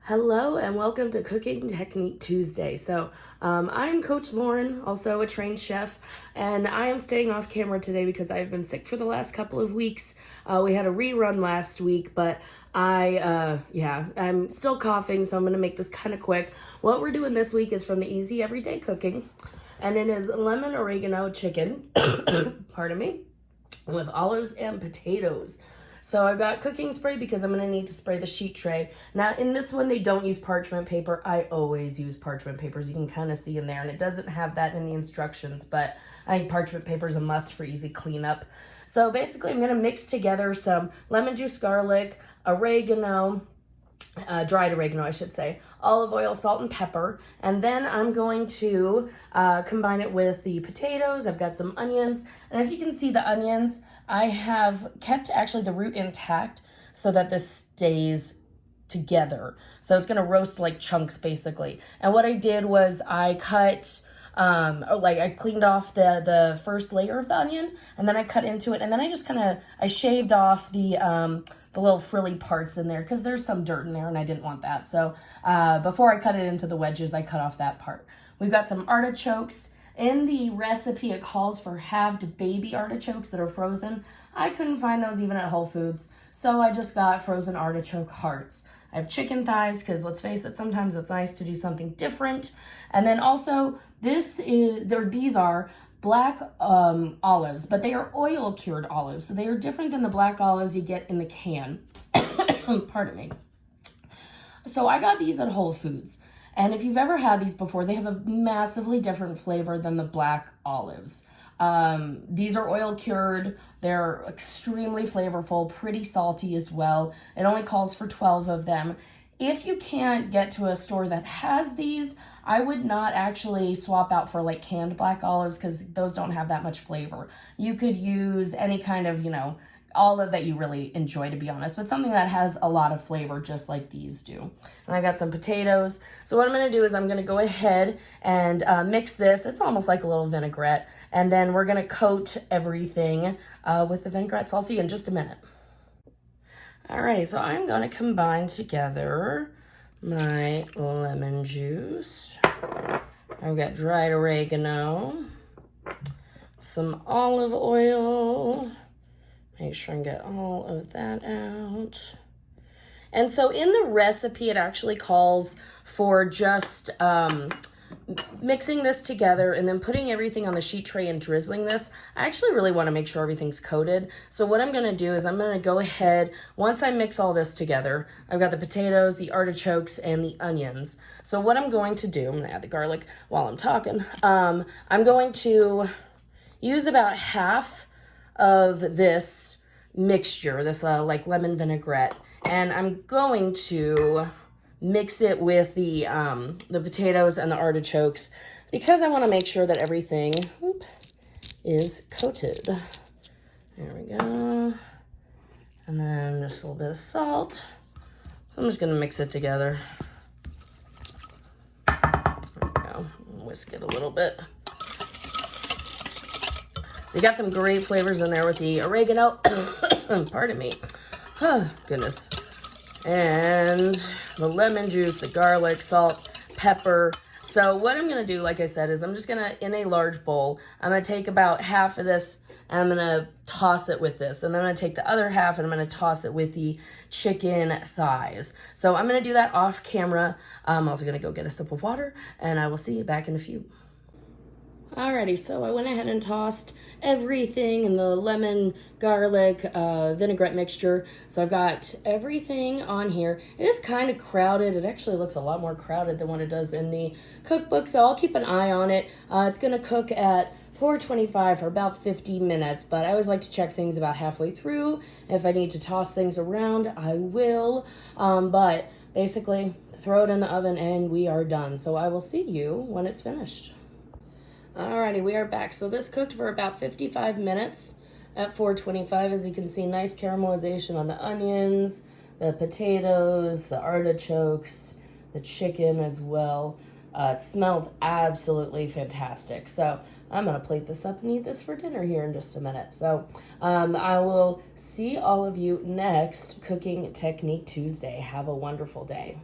Hello and welcome to Cooking Technique Tuesday. I'm Coach Lauren, also a trained chef, and I am staying off camera today because I've been sick for the last couple of weeks. We had a rerun last week, but I'm still coughing, so I'm going to make this kind of quick. What we're doing this week is from the Easy Everyday Cooking, and it is lemon oregano chicken, pardon me, with olives and potatoes. So I've got cooking spray because I'm going to need to spray the sheet tray. Now in this one, they don't use parchment paper. I always use parchment papers. You can kind of see in there, and it doesn't have that in the instructions, but I think parchment paper is a must for easy cleanup. So basically I'm going to mix together some lemon juice, garlic, oregano, dried oregano, I should say, olive oil, salt, and pepper. And then I'm going to combine it with the potatoes. I've got some onions. And as you can see, the onions, I have kept actually the root intact so that this stays together. So it's going to roast like chunks basically. And what I did was I cut I cleaned off the first layer of the onion, and then I cut into it, and then I just I shaved off the little frilly parts in there because there's some dirt in there and I didn't want that. So before I cut it into the wedges, I cut off that part. We've got some artichokes. In the recipe, it calls for halved baby artichokes that are frozen. I couldn't find those even at Whole Foods, so I just got frozen artichoke hearts. I have chicken thighs because let's face it, sometimes it's nice to do something different. And then also, these are black olives, but they are oil cured olives. So they are different than the black olives you get in the can. Pardon me. So I got these at Whole Foods. And if you've ever had these before, they have a massively different flavor than the black olives. These are oil cured. They're extremely flavorful, pretty salty as well. It only calls for 12 of them. If you can't get to a store that has these, I would not actually swap out for like canned black olives because those don't have that much flavor. You could use any kind of, olive that you really enjoy, to be honest, but something that has a lot of flavor just like these do. And I got some potatoes. So what I'm going to do is I'm going to go ahead and mix this. It's almost like a little vinaigrette. And then we're going to coat everything with the vinaigrette. So I'll see you in just a minute. Alrighty, so I'm going to combine together my lemon juice. I've got dried oregano, some olive oil. Make sure I get all of that out. And so in the recipe, it actually calls for just mixing this together and then putting everything on the sheet tray and drizzling this. I actually really want to make sure everything's coated. So what I'm going to do is I'm going to go ahead, once I mix all this together, I've got the potatoes, the artichokes, and the onions. So what I'm going to do, I'm going to add the garlic while I'm talking. I'm going to use about half of this mixture, this like lemon vinaigrette, and I'm going to mix it with the potatoes and the artichokes because I want to make sure that everything is coated. There we go. And then just a little bit of salt. So I'm just going to mix it together. There we go. Whisk it a little bit. You got some great flavors in there with the oregano. Pardon me. Oh, goodness. And the lemon juice, the garlic, salt, pepper. So what I'm going to do, like I said, is I'm just going to, in a large bowl, I'm going to take about half of this and I'm going to toss it with this. And then I'm going to take the other half and I'm going to toss it with the chicken thighs. So I'm going to do that off camera. I'm also going to go get a sip of water and I will see you back in a few. Alrighty, so I went ahead and tossed everything in the lemon, garlic, vinaigrette mixture. So I've got everything on here. It is kind of crowded. It actually looks a lot more crowded than what it does in the cookbook, so I'll keep an eye on it. It's going to cook at 425 for about 50 minutes, but I always like to check things about halfway through. If I need to toss things around, I will. But basically, throw it in the oven and we are done. So I will see you when it's finished. Alrighty, we are back. So this cooked for about 55 minutes at 425. As you can see, nice caramelization on the onions, the potatoes, the artichokes, the chicken as well. It smells absolutely fantastic. So I'm going to plate this up and eat this for dinner here in just a minute. So I will see all of you next Cooking Technique Tuesday. Have a wonderful day.